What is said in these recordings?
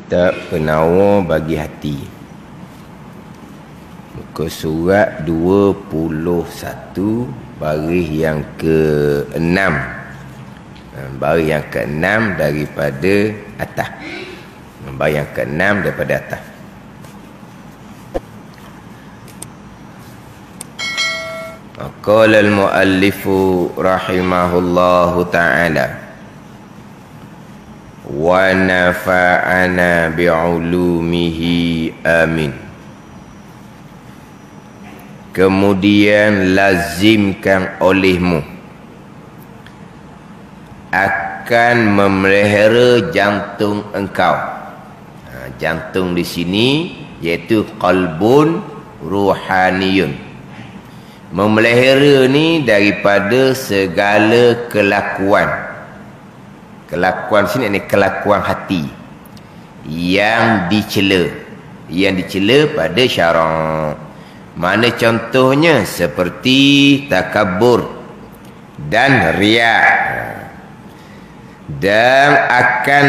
Kitab Penawar bagi Hati, muka surat 21, baris yang ke-6, baris yang ke-6 daripada atas, baris yang ke-6 daripada atas. Qala al-muallifu rahimahullahu ta'ala wa nafa'ana bi'ulumihi amin. Kemudian lazimkan olehmu akan memelihara jantung engkau. Jantung di sini iaitu qalbun ruhaniyun. Memelihara ni daripada segala kelakuan. Kelakuan sini ni kelakuan hati yang dicela, pada syarak. Mana contohnya? Seperti takabur dan riak, dan akan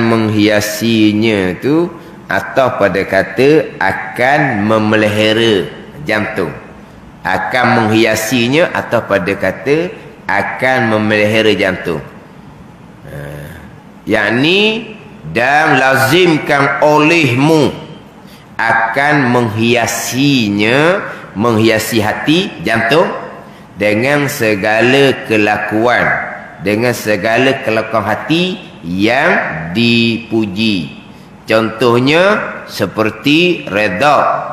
menghiasinya tu, atau pada kata akan memelihara jantung, akan menghiasinya, atau pada kata akan memelihara jantung. Yakni dan lazimkan olehmu akan menghiasinya, menghiasi hati jantung dengan segala kelakuan, dengan segala kelakuan hati yang dipuji. Contohnya seperti redha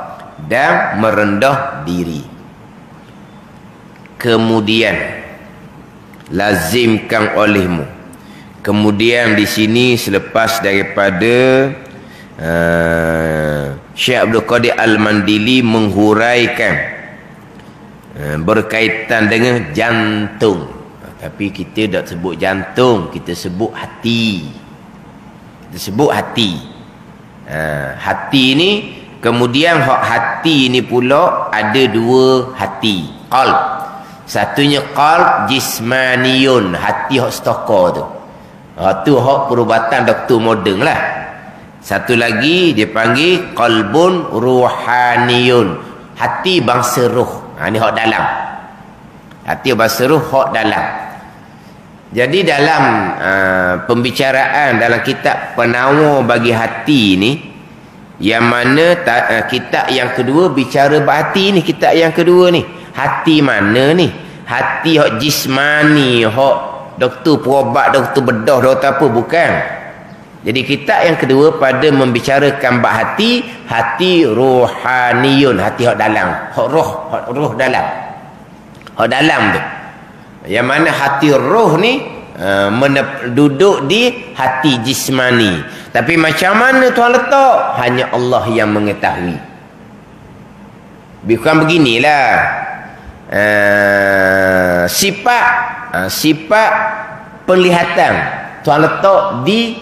dan merendah diri. Kemudian lazimkan olehmu. Kemudian di sini selepas daripada Syekh Abdul Qadir Al-Mandili menghuraikan berkaitan dengan jantung. Tapi kita tak sebut jantung, kita sebut hati. Hati ni, kemudian hati ni pula ada dua hati, qalb. Satunya qalb jismaniyun, hati hak stokor tu. Tu hak perubatan doktor moden lah. Satu lagi dia panggil qalbun ruhaniyun, hati bangsa roh. Ni hak dalam. Hati bangsa roh, hak dalam. Jadi dalam pembicaraan dalam kitab Penawar bagi Hati ni, yang mana kitab yang kedua bicara berhati ni, kitab yang kedua ni. Hati mana ni? Hati hak jismani, hak doktor perobat, doktor bedah, doktor apa, bukan. Jadi kitab yang kedua pada membicarakan bab hati, hati rohaniyun, hati hak dalam, hak roh dalam. Hak dalam tu. Yang mana hati roh ni duduk di hati jismani. Tapi macam mana Tuhan letak? Hanya Allah yang mengetahui. Bukan beginilah. Sifat penglihatan Tuhan letak di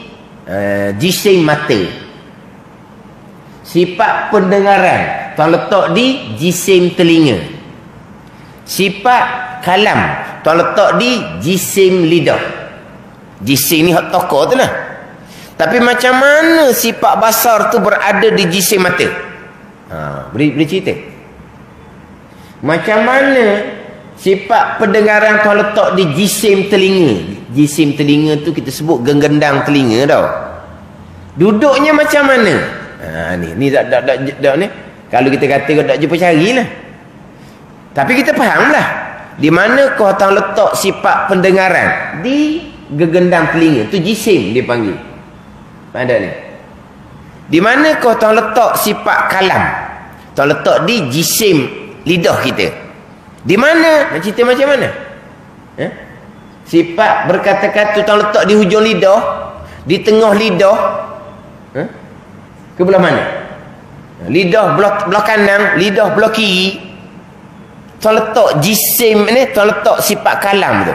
jisim mata. Sifat pendengaran Tuhan letak di jisim telinga. Sifat kalam Tuhan letak di jisim lidah. Jisim ni hak tokok tu lah. Tapi macam mana sifat basar tu berada di jisim mata? Boleh cerita? Macam mana sifat pendengaran Tuhan letak di jisim telinga? Jisim telinga tu kita sebut genggendang telinga tau. Duduknya macam mana? Ni tak ni. Kalau kita kata kau tak jumpa carilah. Tapi kita faham lah. Di mana kau Tuhan letak sifat pendengaran? Di gegendang telinga. Tu jisim dia panggil. Ada ni. Di mana kau Tuhan letak sifat kalam? Tuhan letak di jisim lidah kita. Di mana? Nak cerita macam mana? Sifat berkata-kata Tuhan letak di hujung lidah, di tengah lidah. Ke belah mana? Lidah belah kanan, lidah belah kiri. Tuhan letak jisim ni, Tuhan letak sifat kalam tu.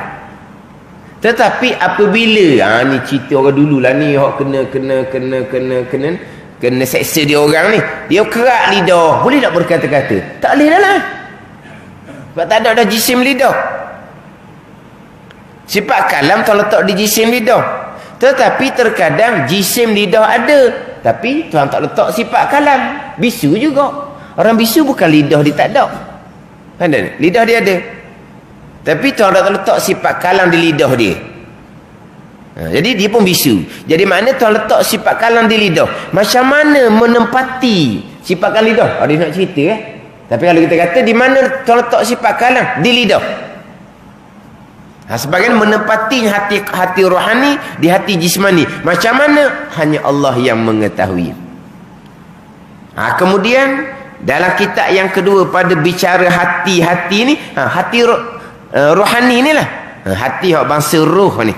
Tetapi apabila ni cerita orang dulu lah ni, hok kena seksa dia orang ni, dia kerak lidah, boleh tak berkata-kata? Tak boleh dah lah. Sebab tak ada jisim lidah. Sifat kalam Tuhan letak di jisim lidah. Tetapi terkadang jisim lidah ada, tapi Tuhan tak letak sifat kalam. Bisu juga. Orang bisu bukan lidah dia tak ada. Lidah dia ada. Tapi Tuhan tak letak sifat kalam di lidah dia. Jadi dia pun bisu. Jadi makna Tuhan letak sifat kalam di lidah. Macam mana menempati sifat kalam lidah? Ada nak cerita Tapi kalau kita kata di mana Tuhan letak sifat kalam? Di lidah. Sebagian menempati hati rohani di hati jismani. Macam mana? Hanya Allah yang mengetahui. Kemudian dalam kitab yang kedua pada bicara hati-hati ni, hati rohani ni lah. Hati bangsa roh ni.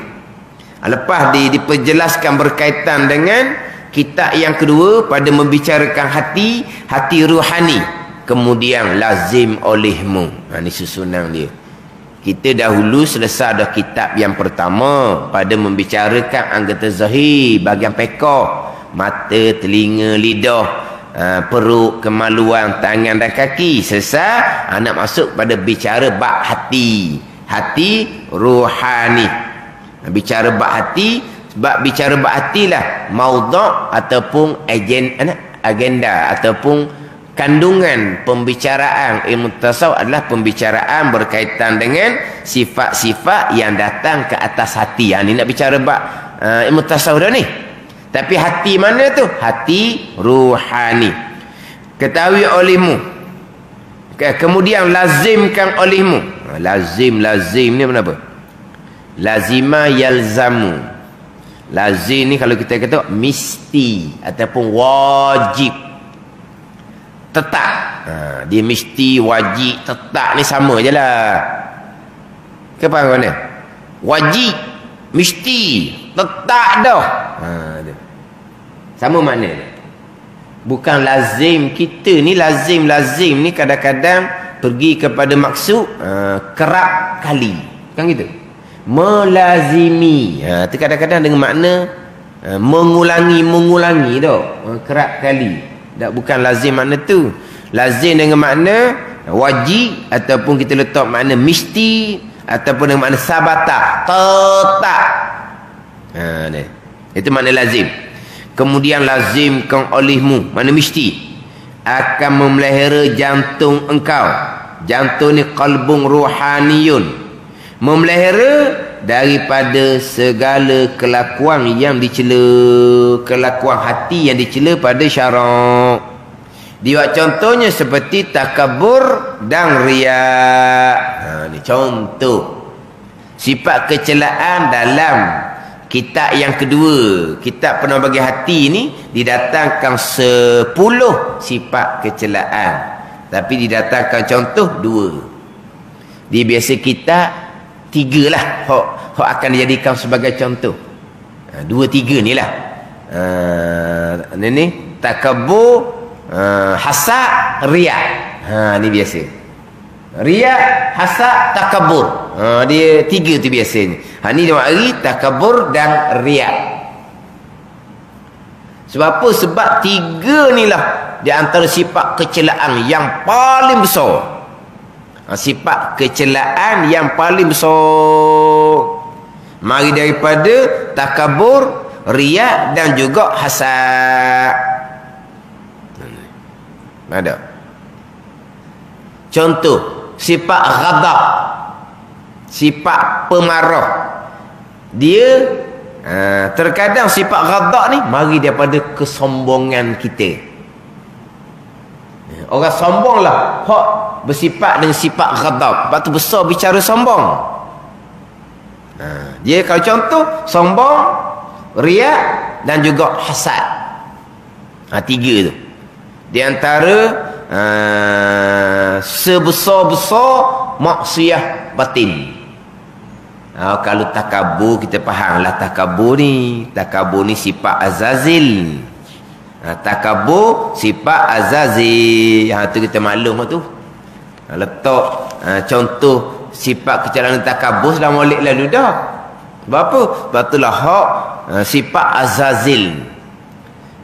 Lepas diperjelaskan berkaitan dengan kitab yang kedua pada membicarakan hati rohani. Kemudian lazim olehmu. Ini susunan dia. Kita dahulu selesai dah kitab yang pertama pada membicarakan anggota zahir, bahagian pekah, mata, telinga, lidah, perut, kemaluan, tangan dan kaki. Selesai, nak masuk pada bicara bab hati rohani. Bicara bab hati, sebab bicara bab hati lah maudhu' ataupun agenda ataupun kandungan pembicaraan ilmu tasawuf adalah pembicaraan berkaitan dengan sifat-sifat yang datang ke atas hati. Ni nak bicara bab ilmu tasawuf dah ni. Tapi hati mana tu? Hati ruhani. Ketahui olehmu. Kemudian lazimkan olehmu. Lazim ni apa? Lazima yalzamu. Lazim ni kalau kita kata mesti ataupun wajib. Tetap. Dia mesti, wajib, tetap ni sama je lah. Ke faham mana? Wajib, mesti, tetap dah. Sama makna dia. Bukan lazim. Kita ni lazim ni kadang-kadang pergi kepada maksud kerap kali. Kan gitu? Melazimi. Itu kadang-kadang dengan makna mengulangi dah. Kerap kali. Tak, bukan lazim makna tu. Lazim dengan makna wajib ataupun kita letak makna mesti ataupun dengan makna sabata, tetap. Itu makna lazim. Kemudian lazimkan olehmu, makna mesti akan memelihara jantung engkau. Jantung ni qalbun ruhaniyun. Memelihara daripada segala kelakuan yang dicela, kelakuan hati yang dicela pada syarak. Dia contohnya seperti takabur dan riak. Ni contoh sifat kecelaan dalam kitab yang kedua. Kitab Penuh Bagi Hati ni didatangkan 10 sifat kecelaan, tapi didatangkan contoh 2. Dia biasa kitab 3 lah hok akan dijadikan sebagai contoh. 2-3 ni lah. Ni takabur, hasad, riak. Ni biasa. Riak, hasad, takabur. Dia 3 tu biasanya. Ni dia mari takabur dan riak. Sebab apa? Sebab 3 ni lah di antara sifat kecelaan yang paling besar. Sifat kecelaan yang paling besar. Mari daripada takabur, riak dan juga hasad. Ada. Contoh, sifat ghadab. Sifat pemarah. Dia terkadang sifat ghadab ni mari daripada kesombongan kita. Orang sombong lah hak bersifat dengan sifat ghadab. Sebab tu besar bicara sombong. Dia kalau contoh sombong, riak dan juga hasad. 3 tu. Di antara sebesar-besar maksiat batin. Kalau takabur kita faham lah takabur ni. Takabur ni sifat azazil. Takabur sifat azazil. Tu kita maklum tu. Letak contoh sifat kecelaan takabur dalam molek lalu dah. Sebab apa? Sebab itulah hak sifat azazil.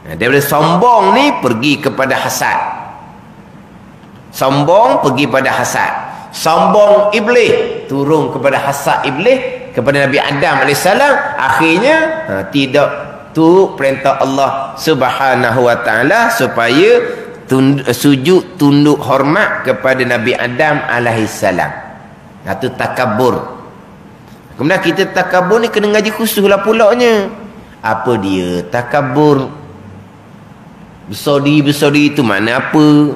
Daripada sombong ni pergi kepada hasad. Sombong pergi pada hasad. Sombong iblis turun kepada hasad iblis. kepada Nabi Adam AS, akhirnya tidak tu perintah Allah Subhanahu wa taala supaya sujud tunduk hormat kepada Nabi Adam AS. Itu takabur. Kemudian kita takabur ni kena ngaji khusus lah pulaknya. Apa dia takabur? Besar diri itu mana apa?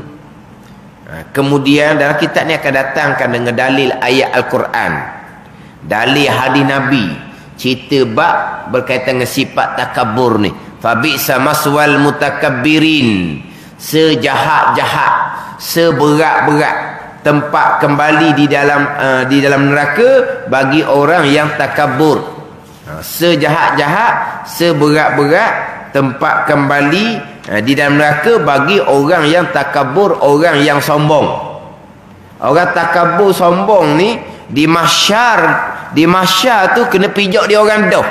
Kemudian dalam kitab ni akan datangkan dengan dalil ayat Al-Quran, dalil hadis Nabi, cerita bab berkaitan dengan sifat takabur ni. Fabi'sa maswal mutakabbirin, sejahat-jahat, seberat-berat tempat kembali di dalam neraka bagi orang yang takabur. Sejahat-jahat, seberat-berat tempat kembali di dalam neraka bagi orang yang takabur, orang yang sombong. Orang takabur sombong ni di mahsyar tu kena pijak dia orang dah.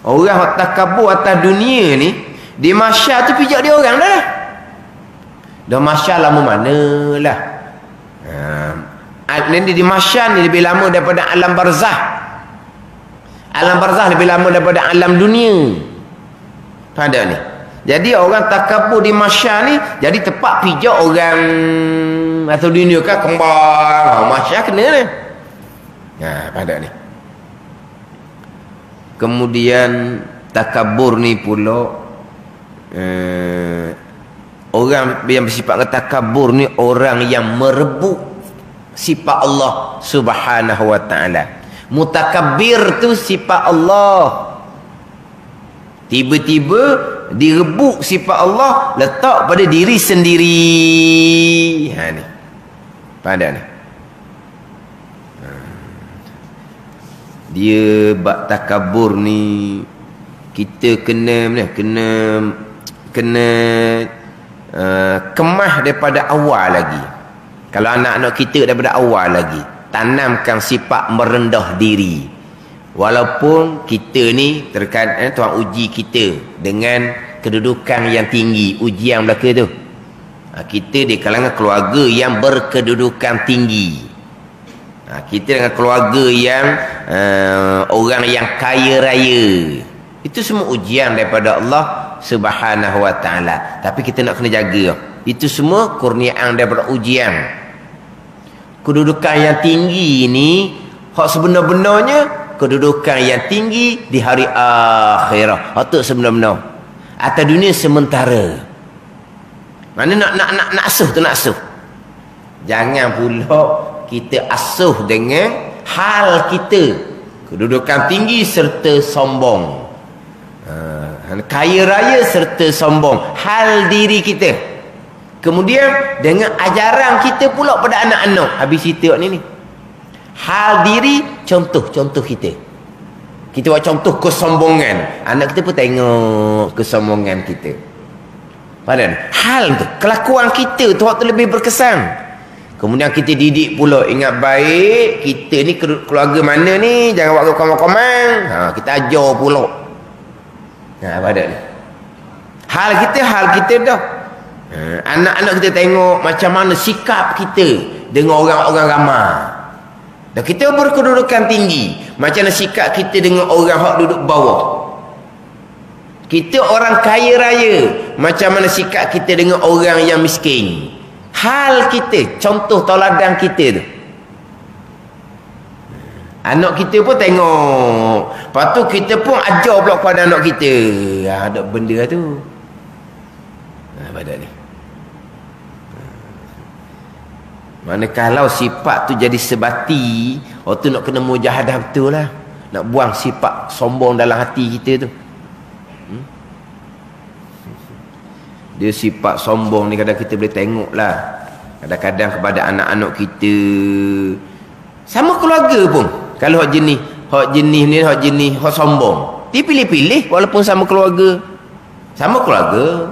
Orang takabur atas dunia ni di mahsyar tu pijak dia orang dah. Dah mahsyar lama manalah. Nanti di mahsyar ni lebih lama daripada alam barzah. Alam barzah lebih lama daripada alam dunia. Pada ni. Jadi orang takabur di mahsyar ni jadi tempat pijak orang atau dunia kan kembang. Mahsyar kena ni. Pada ni. Kemudian takabur ni pula orang yang bersifat takabur ni orang yang merebut sifat Allah Subhanahu wa taala. Mutakabbir tu sifat Allah. Tiba-tiba direbut sifat Allah, letak pada diri sendiri. Ni. Pada ni. Dia bab takabur ni kita kena kemas daripada awal lagi. Kalau anak-anak kita daripada awal lagi, tanamkan sifat merendah diri. Walaupun kita ni terkadang Tuhan uji kita dengan kedudukan yang tinggi, ujian belaka tu. Kita di kalangan keluarga yang berkedudukan tinggi. Kita dengan keluarga yang orang yang kaya raya. Itu semua ujian daripada Allah Subhanahu wa taala. Tapi kita nak kena jaga. Itu semua kurniaan daripada ujian. Kedudukan yang tinggi ni hak sebenar-benarnya kedudukan yang tinggi di hari akhirat. Hak tu sebenar-benar. Atas dunia sementara. Mana nak asuh tu nak asuh. Jangan pula kita asuh dengan hal kita, kedudukan tinggi serta sombong, kaya raya serta sombong, hal diri kita. Kemudian dengan ajaran kita pula pada anak-anak. Habis cerita ni hal diri, contoh kita. Kita buat contoh kesombongan, anak kita pun tengok kesombongan kita. Padahal hal tu, kelakuan kita tu waktu lebih berkesan. Kemudian kita didik pula, ingat baik kita ni keluarga mana ni, jangan buat komang-komang. Kita ajar pula. Pada ni hal kita dah. Anak-anak kita tengok macam mana sikap kita dengan orang-orang ramai. Dan kita berkedudukan tinggi, macam mana sikap kita dengan orang hak duduk bawah. Kita orang kaya raya, macam mana sikap kita dengan orang yang miskin. Hal kita, contoh tauladan kita tu. Anak kita pun tengok. Lepas tu kita pun ajar pula kepada anak kita. Ada benda tu. Pada ni. Manakala sifat tu jadi sebati, tu nak kena mujahadah betul lah. Nak buang sifat sombong dalam hati kita tu. Dia sifat sombong ni kadang kita boleh tengok lah. Kadang-kadang kepada anak-anak kita. Sama keluarga pun. Kalau hak jenis ni, hak sombong. Dia pilih-pilih walaupun sama keluarga. Sama keluarga.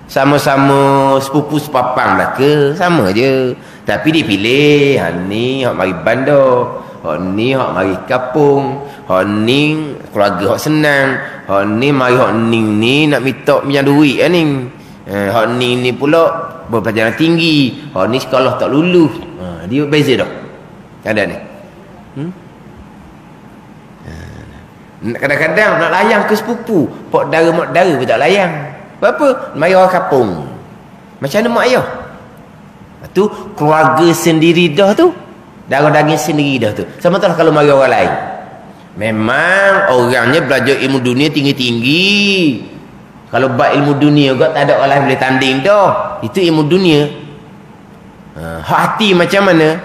Sama-sama sepupu sepapang belaka. Sama je. Tapi dia pilih. Hak ni hak mari bandar. Hak ni hak mari kapung. Hak ni keluarga hak senang. Hak ni mari hak ni nak minta pinjam duit ni. Hak ni pula berpelajaran tinggi. Hak ni sekolah tak lulus. Dia beza dah. Ada ni. Kadang-kadang nak layang ke sepupu, pak dara mak dara pun tak layang. Apa? Mari orang kampung. Macam mana mak ayah? Tu keluarga sendiri dah tu. Darah daging sendiri dah tu. Sama tak kalau mari orang lain. Memang orangnya belajar ilmu dunia tinggi-tinggi. Kalau bab ilmu dunia juga tak ada orang lain boleh tanding dah. Itu ilmu dunia. Hati macam mana?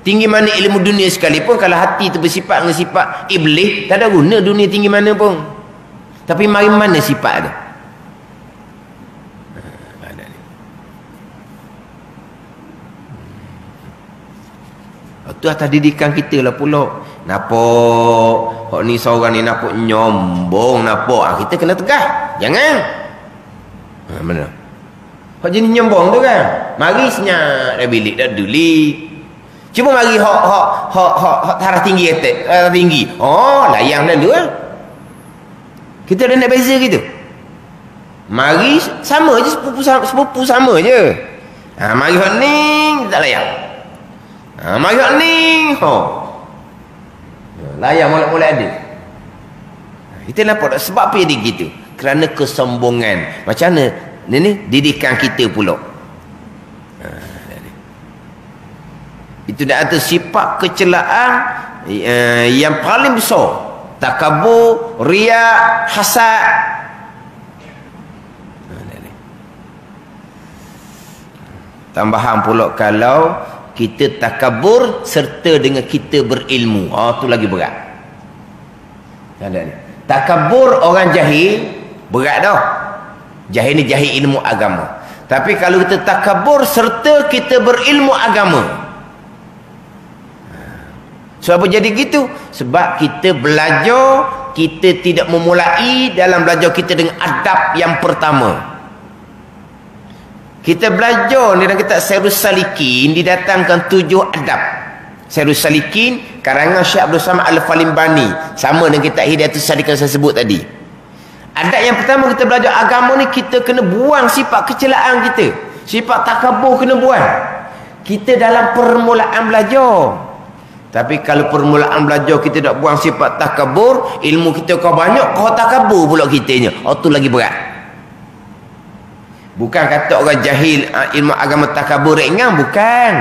Tinggi mana ilmu dunia sekalipun, kalau hati tu bersifat dengan sifat iblis, tak ada guna dunia tinggi mana pun. Tapi mari mana sifat tu? Itu atas didikan kita lah pula. Nampak hak ni seorang ni nampak nyombong, nampak kita kena tegah. Jangan. Benar. Hak jenis nyombong tu kan. Mari senyap dah bilik dah dulik. Cuma mari hak taraf tinggi atas, tinggi. Oh, layang dulu ah. Kita dah nak beza gitu. Mari sama je, sepupu sama je. Mari hak ni tak layang. Mari hak ni, layang mulai ada. Kita nampak tak sebab apa dia gitu? Kerana kesombongan. Macam mana? Ni didikan kita pula. Itu dah ada sifat kecelaan yang paling besar. Takabur, riak, hasad. Tambahan pula kalau kita takabur serta dengan kita berilmu. Tu lagi berat. Takabur orang jahil berat dah. Jahil ni jahil ilmu agama. Tapi kalau kita takabur serta kita berilmu agama. Sebab apa jadi gitu? Sebab kita belajar, kita tidak memulai dalam belajar kita dengan adab yang pertama. Kita belajar ni dalam kitab Syairus Salikin didatangkan 7 adab. Syairus Salikin karangan Syekh Abdul Samad Al-Falimbani, sama dengan kitab Hidayatus Salikin saya sebut tadi. Adab yang pertama kita belajar agama ni, kita kena buang sifat kecelaan kita. Sifat takabur kena buang. Kita dalam permulaan belajar. Tapi kalau permulaan belajar kita tak buang sifat takabur, ilmu kita kau banyak, kau takabur pula kitanya. Tu lagi berat. Bukan kata orang jahil ilmu agama takabur ringan, bukan.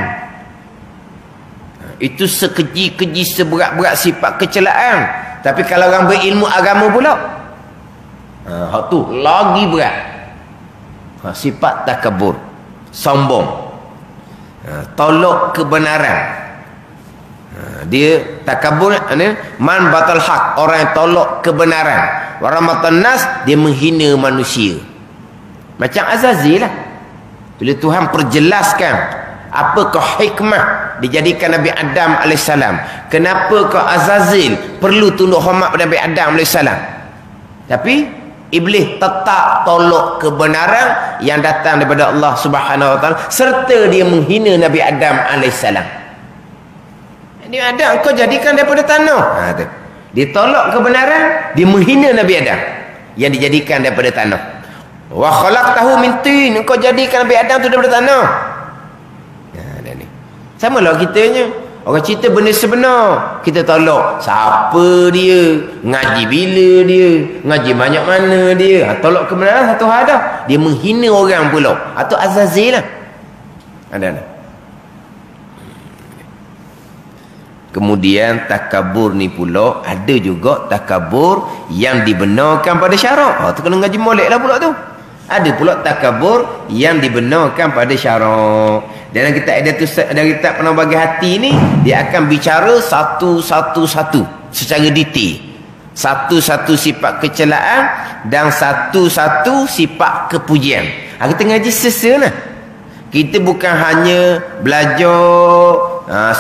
Itu sekeji-keji seberat-berat sifat kecelaan. Tapi kalau orang berilmu agama pula, hak tu lagi berat. Sifat takabur, sombong, tolak kebenaran. Dia takabur ni man batal hak, orang yang tolak kebenaran. Warahmatan nas, dia menghina manusia. Macam Azazil lah. Bila Tuhan perjelaskan apakah hikmah dijadikan Nabi Adam AS, kenapakah Azazil perlu tunduk hormat pada Nabi Adam AS, tapi iblis tetap tolak kebenaran yang datang daripada Allah Subhanahu Wa Taala, serta dia menghina Nabi Adam AS. Nabi Adam kau jadikan daripada tanah. Dia tolak kebenaran, dia menghina Nabi Adam yang dijadikan daripada tanah. Wa khalaqtahu min tin, kau jadikan Nabi Adam tu daripada tanah. Sama lah kitanya. Orang cerita benda sebenar, kita tolak. Siapa dia? Ngaji bila dia? Ngaji banyak mana dia? Tolak kebenaran satu hal dah. Dia menghina orang pula. Atau Azazil lah. Ada. Kemudian takabur ni pula, ada juga takabur yang dibenarkan pada syarak. Tu kena ngaji molek lah pula tu. Ada pula takabur yang dibenarkan pada syarak. Dalam kitab dari kitab Penang Bagi Hati ni, dia akan bicara satu-satu secara detail. Satu-satu sifat kecelaan dan satu-satu sifat kepujian. Kita ngaji sesuai. Kita bukan hanya belajar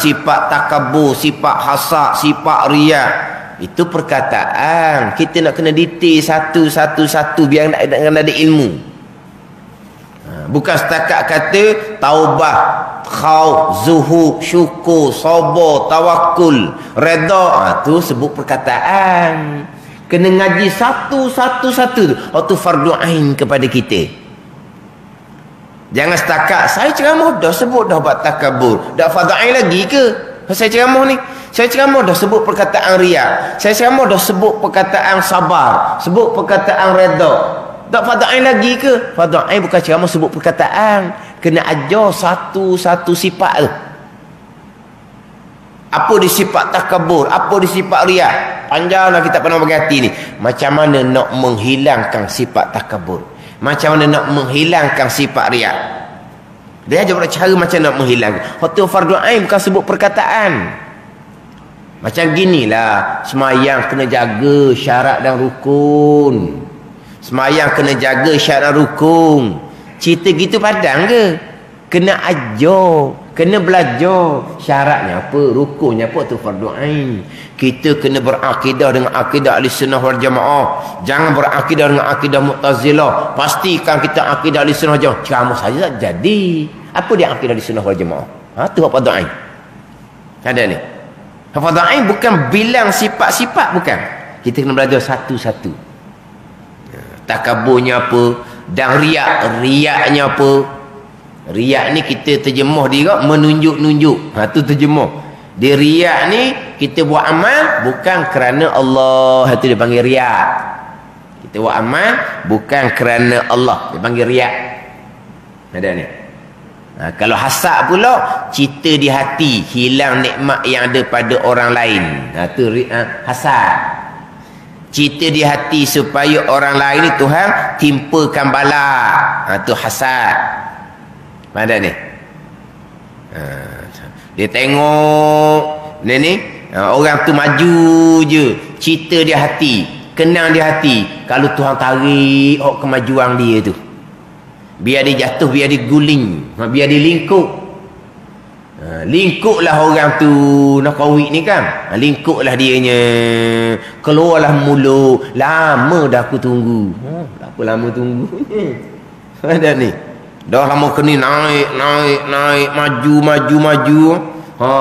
sifat takabur, sifat hasad, sifat riak. Itu perkataan. Kita nak kena detail satu-satu biar nak ada ilmu. Bukan setakat kata taubah, khauf, zuhud, syukur, sabar, tawakul, redha. Tu sebut perkataan. Kena ngaji satu-satu. Itu fardu ain kepada kita. Jangan setakat saya ceramah dah sebut dah bab takabur. Dah fardu ain lagi ke? Saya ceramah ni. Saya ceramah dah sebut perkataan riya. Saya ceramah dah sebut perkataan sabar. Sebut perkataan redha. Tak fardu ain lagi ke? Fardu ain bukan ceramah sebut perkataan. Kena ajar satu-satu sifat tu. Apa di sifat takabur? Apa di sifat riya? Panjanglah kita pernah bagi hati ni. Macam mana nak menghilangkan sifat takabur? Macam mana nak menghilangkan sifat riya? Dia ajar cara macam nak menghilangkan. Hotel fardu ain bukan sebut perkataan. Macam ginilah, semayang kena jaga syarat dan rukun. Semayang kena jaga syarat dan rukun. Cerita gitu padang ke? Kena ajar, kena belajar. Syaratnya apa? Rukunnya apa? Tu fardu ain. Kita kena berakidah dengan akidah Ahlussunnah wal Jamaah. Jangan berakidah dengan akidah Mu'tazilah. Pastikan kita akidah Ahlussunnah wal Jamaah. Ceramah saja tak jadi. Apa dia akidah Ahlussunnah wal Jamaah? Tu fardu ain. Ada ni. Fardu ain bukan bilang sifat-sifat, bukan. Kita kena belajar satu-satu. Takaburnya apa? Dan riaknya apa? Riak ni kita terjemah dia menunjuk-nunjuk. Tu terjemah. Dia riak ni kita buat amal bukan kerana Allah. Itu dia panggil riak. Kita buat amal bukan kerana Allah. Dia panggil riak. Ada ni. Kalau hasad pula, cita di hati, hilang nikmat yang ada pada orang lain. Tu hasad. Cita di hati supaya orang lain ni Tuhan timpakan bala. Tu hasad. Mana ni? Dia tengok ni orang tu maju je, cita di hati, kenang di hati. Kalau Tuhan tarik kemajuan dia tu, biar dia jatuh, biar dia guling, biar dia lingkup. Lingkuplah orang tu nak kawit ni kan. Lingkuplah dianya. Keluarlah mulut. Lama dah aku tunggu. Tak apa lama tunggu. Ada ni. Dah lama kena naik, maju.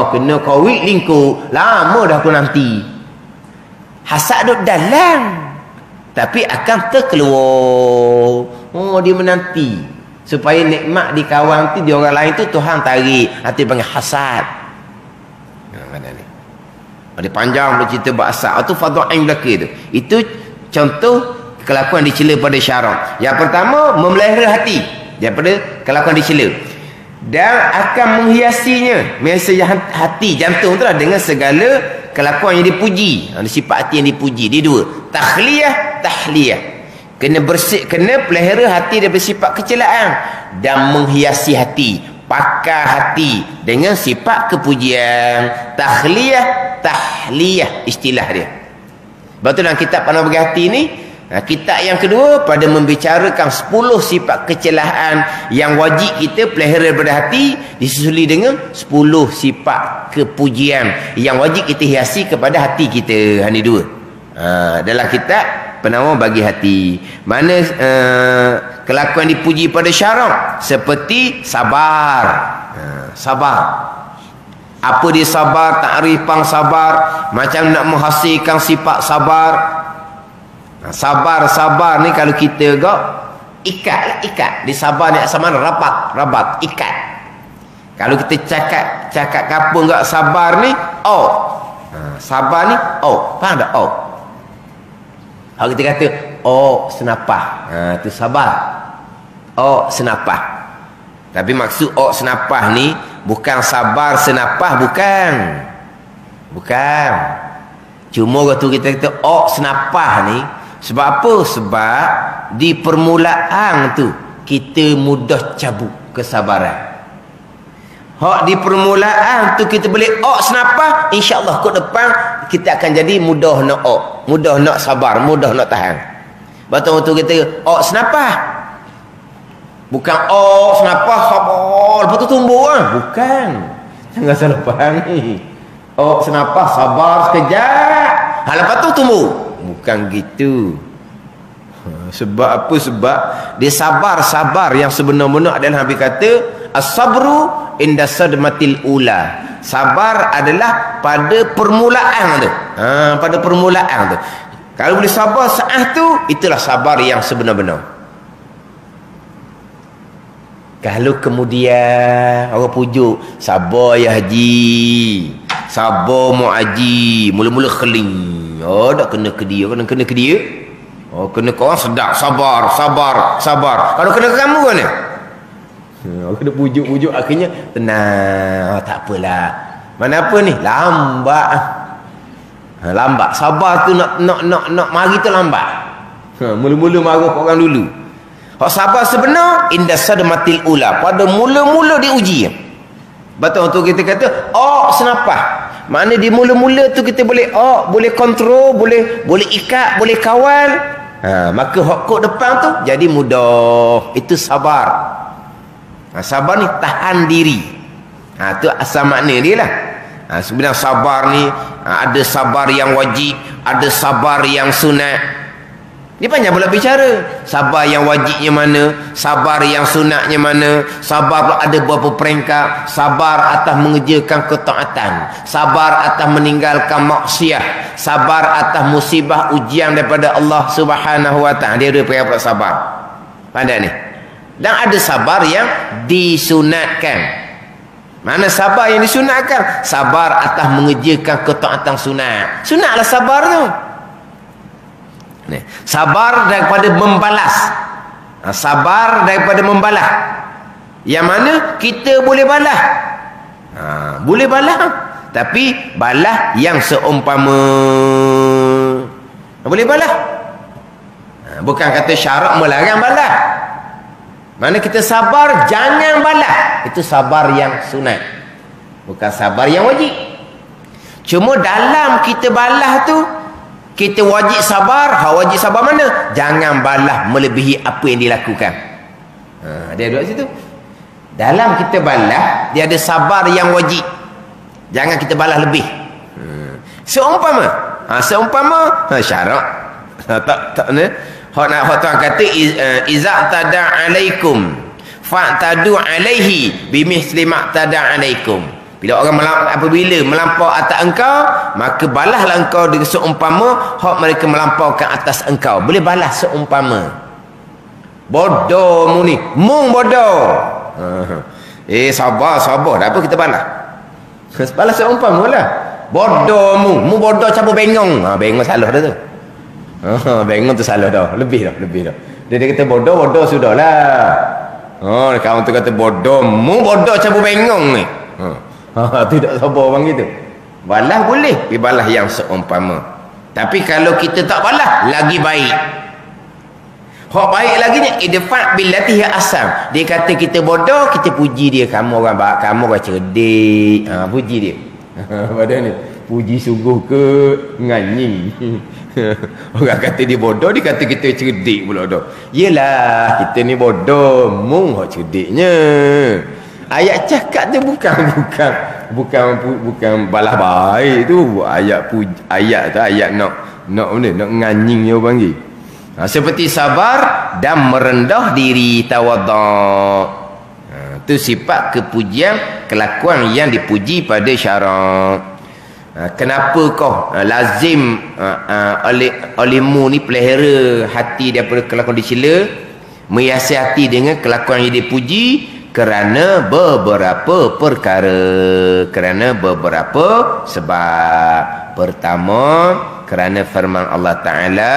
Kena kawit lingkup. Lama dah aku nanti. Hasad duduk dalam. Tapi akan terkeluar. Dia menanti. Supaya nikmat di kawan tu, di orang lain tu Tuhan tarik. Itu panggil hasad. Mana ni? Dia panjang dia cerita bahasa. Itu fardu ain belaka tu. Itu contoh kelakuan dicela pada syarak. Yang pertama, memelihara hati daripada kelakuan dicela. Dan akan menghiasinya. Menghiasi hati, jantung tu lah, dengan segala kelakuan yang dipuji. Sifat hati yang dipuji. Dia dua. Tahliyah. Kena bersih, kena pelihara hati daripada sifat kecelaan dan menghiasi hati, pakar hati dengan sifat kepujian. Tahliyah istilah dia. Sebab tu dalam kitab Panduan Bagi Hati ni, kitab yang kedua pada membicarakan 10 sifat kecelaan yang wajib kita pelihara daripada hati, disusuli dengan 10 sifat kepujian yang wajib kita hiasi kepada hati kita. Ini dua. Dalam kitab Penawar Bagi Hati. Mana kelakuan dipuji pada syarak seperti sabar. Sabar. Apa dia sabar? Takrif pang sabar. Macam nak menghasilkan sifat sabar. Sabar ni kalau kita ikat. Di sabar ni sama rabat, ikat. Kalau kita cakap kapung sabar ni, sabar ni, faham tak? Kalau kita kata senapah, tu sabar. Senapah. Tapi maksud senapah ni bukan sabar senapah, bukan. Cuma waktu kita kata senapah ni, sebab apa? Sebab di permulaan tu kita mudah cabut kesabaran. Di permulaan tu kita boleh senapah, insya-Allah ke depan kita akan jadi mudah nak mudah nak sabar, mudah nak tahan. Betul kita senapah. Bukan senapah sabar lepas tu tumbuh bukan. Jangan salah faham ni. Senapah sabar sekejap, lepas tu tumbuh. Bukan gitu. Sebab apa? Sebab dia sabar yang sebenar-benar adalah Nabi kata as-sabru inda sadmatil ula. Sabar adalah pada permulaan tu. Pada permulaan tu. Kalau boleh sabar saat tu, itulah sabar yang sebenar-benar. Kalau kemudian orang pujuk, sabar ya haji. sabar mu aji, mula-mula keling. Oh, tak kena ke dia, kena ke dia. Oh, kena ke orang sedap, sabar. Kalau kena ke kamu kan ni? Kena pujuk-pujuk, akhirnya tenang. Oh, tak apalah. Mana apa ni? Lambat. Lambat. Sabar tu nak mari tu lambat. Mula-mula marah orang dulu. Hak sabar sebenar inda sadmatil ula, pada mula-mula diuji. Betul tu kita kata, senapah. Makna di mula-mula tu kita boleh boleh kontrol, boleh ikat, boleh kawal. Maka hak kod depan tu jadi mudah. Itu sabar. Sabar ni tahan diri. Tu asal makna dia lah. Sebenarnya sabar ni ada sabar yang wajib, ada sabar yang sunat. Dia banyak pula bicara. Sabar yang wajibnya mana, sabar yang sunatnya mana, sabar pula ada berapa peringkat. Sabar atas mengerjakan ketaatan, sabar atas meninggalkan maksiat, sabar atas musibah ujian daripada Allah Subhanahu wa taala. Dia ada peringkat sabar. Pandai ni. Dan ada sabar yang disunatkan. Mana sabar yang disunatkan? Sabar atas mengerjakan ketaatan sunat. Sunatlah sabar tu. Sabar daripada membalas. Sabar daripada membalas. Yang mana kita boleh balas. Boleh balas. Tapi balas yang seumpama. Boleh balas. Bukan kata syarat melarang balas. Mana kita sabar jangan balas. Itu sabar yang sunat. Bukan sabar yang wajib. Cuma dalam kita balas tu, kita wajib sabar. Wajib sabar mana? Jangan balas melebihi apa yang dilakukan. Dia duduk situ. Dalam kita balas, dia ada sabar yang wajib. Jangan kita balas lebih. Seumpama. Seumpama syarat. Tak ni. Hak tuan kata iza tada alaikum fa'tadu alaihi bimithli ma tada alaikum. Bila orang apabila melampau atas engkau, maka balaslah engkau dengan seumpama hak mereka melampaukan atas engkau. Boleh balas seumpama. Bodoh mu ni, mung bodoh. Sabar. Dah apa kita balas? Balas seumpama lah. Bodoh mu bodoh cabut bengong. Bengong salah dah tu. Bengong tu salah dah. Lebih dah. Dia kata bodoh sudahlah. Kawan tu kata bodoh, mu bodoh cabut bengong ni. Tidak sabar orang gitu. Balas boleh, tapi balas yang seumpama. Tapi kalau kita tak balas, lagi baik. Hak baik lagi ni idfa' billati hiya ahsan. Dia kata kita bodoh, kita puji dia, kamu orang cerdik. Puji dia. Pada ni puji sungguh ke nganying. Orang kata dia bodoh, dia kata kita cerdik pula dah. Yelah, kita ni bodoh, mung hak cerdiknya. Ayat cakap tu bukan balas baik tu. Ayat tu ayat nak nganying dia panggil. Seperti sabar dan merendah diri, tawadhu. Itu sifat kepujian, kelakuan yang dipuji pada syarak. Kenapa kau lazim olehmu ni pelihara hati daripada kelakuan dicela, menghiasi hati dengan kelakuan yang dipuji? Kerana beberapa perkara, kerana beberapa sebab. Pertama, kerana firman Allah Ta'ala,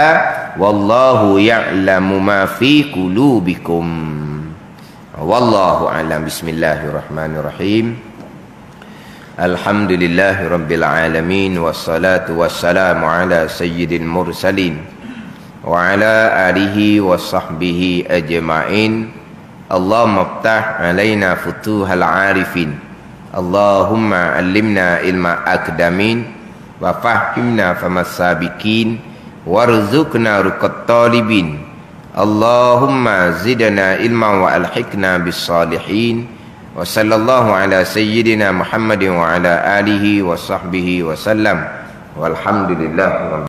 wallahu ya'lamu ma fi qulubikum. Wallahu a'lam. Bismillahirrahmanirrahim. Alhamdulillahi rabbil alamin, wassalatu wassalamu ala sayyidil mursalin wa ala alihi wa sahbihi ajma'in. Allahumma ftah alaina futuhal arifin. Allahumma allimna ilma akdamin wa fahimna famas sabiqin warzuqna ruqat talibin. Allahumma zidna ilma wa alhiqna bis salihin. Wa sallallahu ala sayyidina Muhammadin wa ala alihi wa sahbihi wa sallam. Walhamdulillah.